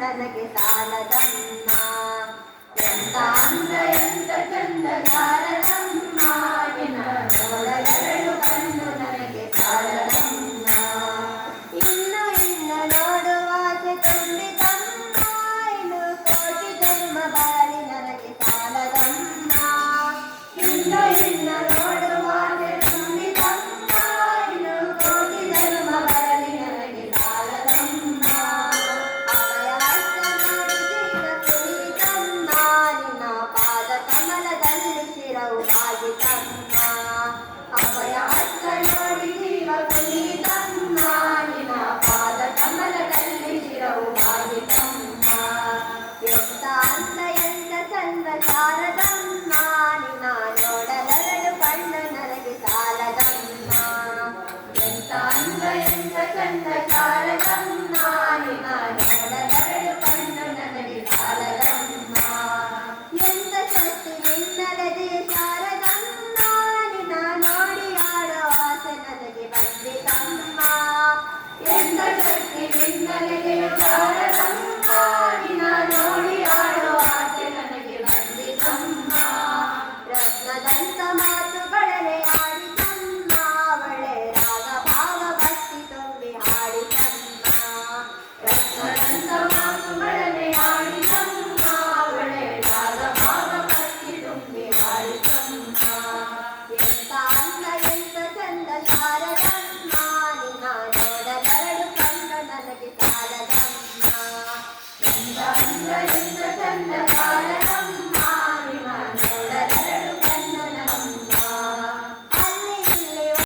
ನನಗೆ ಸಾಲದಮ್ಮ. ಎಂತ ಅಂದ ಎಂತ ಚಂದ ಶಾರದಮ್ಮ, ನಿನ್ನ ನೋಡಲೆರಡು ಕಣ್ಣು ನನಗೆ ಸಾಲದಮ್ಮ. ಇನ್ನು ಇನ್ನು ನೋಡುವ ಆಸೆ ತುಂಬಿತಮ್ಮ, ಇನ್ನು ಕೋಟಿ ಜನ್ಮ ಬಾಳಿ ನನಗೆ ಸಾಲದಮ್ಮ. ಇನ್ನು ಇನ್ನು ನೋಡುವ ಆಸೆ ತುಂಬಿತಮ್ಮ, ಇನ್ನು ಕೋಟಿ ಜನ್ಮ ಬಾಳಿ ನನಗೆ ಸಾಲದಮ್ಮ. ಅವಯ ಹಸ್ತ ನೋಡಿ ಜೀವ ಕುಳಿತಮ್ಮ, ನಿನ್ನ ಪಾದ ಕಮಲದಲ್ಲಿ ಶಿರವು ಬಾಗಿತಮ್ಮ. ಅವಯ ಹಸ್ತ ನೋಡಿ ಜೀವ ಕುಳಿತಮ್ಮ, ನಿನ್ನ ಪಾದ ಕಮಲದಲ್ಲಿ ಶಿರವು ಬಾಗಿತಮ್ಮ. ಎಂತ ಅಂದ ಎಂತ ಚಂದ ಶಾರದಮ್ಮ, ನಿನ್ನ ನೋಡಲೆರಡು ಕಣ್ಣು ನನಗೆ ಸಾಲದಮ್ಮ. ಎಂತ ಅಂದ ಎಂತ ಚಂದ ಶಾರದಮ್ಮ, ನಿನ್ನ ನೋಡಲೆರಡು ಕಣ್ಣು ನನಗೆ ಸಾಲದಮ್ಮ. ಎಂತ ಶಕ್ತಿ ನಿನ್ನಲ್ಲದೆ ಶಾರದಮ್ಮ, ನಿನ್ನ ನೋಡಿ ಆಡೋ ಆಸೆ ನನಗೆ ಬಂದಿತಮ್ಮ. ಎಂತ ಶಕ್ತಿ ನಿನ್ನಲ್ಲದೆ ಶಾರದಮ್ಮ, ನಿನ್ನ ನೋಡಿ ಆಡೋ ಆಸೆ ನನಗೆ ಬಂದಿತಮ್ಮ. ರತ್ನದಂತ ಮಾತುಗಳನ್ನೇ ಆಡಿತಮ್ಮ, ಒಳ್ಳೆ ರಾಗ ಭಾವ ಭಕ್ತಿ ತುಂಬಿ ಹಾಡಿತಮ್ಮ. ರತ್ನದಂತ ಮಾತುಗಳನ್ನೇ ಆಡಿತಮ್ಮ, ಒಳ್ಳೆ ರಾಗ ಭಾವ ಭಕ್ತಿ ತುಂಬಿ ಹಾಡಿತಮ್ಮ. ಎಂತ ಅಂದ ಎಂತ ಚಂದ ಶಾರದಮ್ಮ, ನಿನ್ನ ನೋಡಲೆರಡು ಕಣ್ಣು ನನಗೆ ಸಾಲದಮ್ಮ. ಎಂತ ಅಂದ ಎಂತ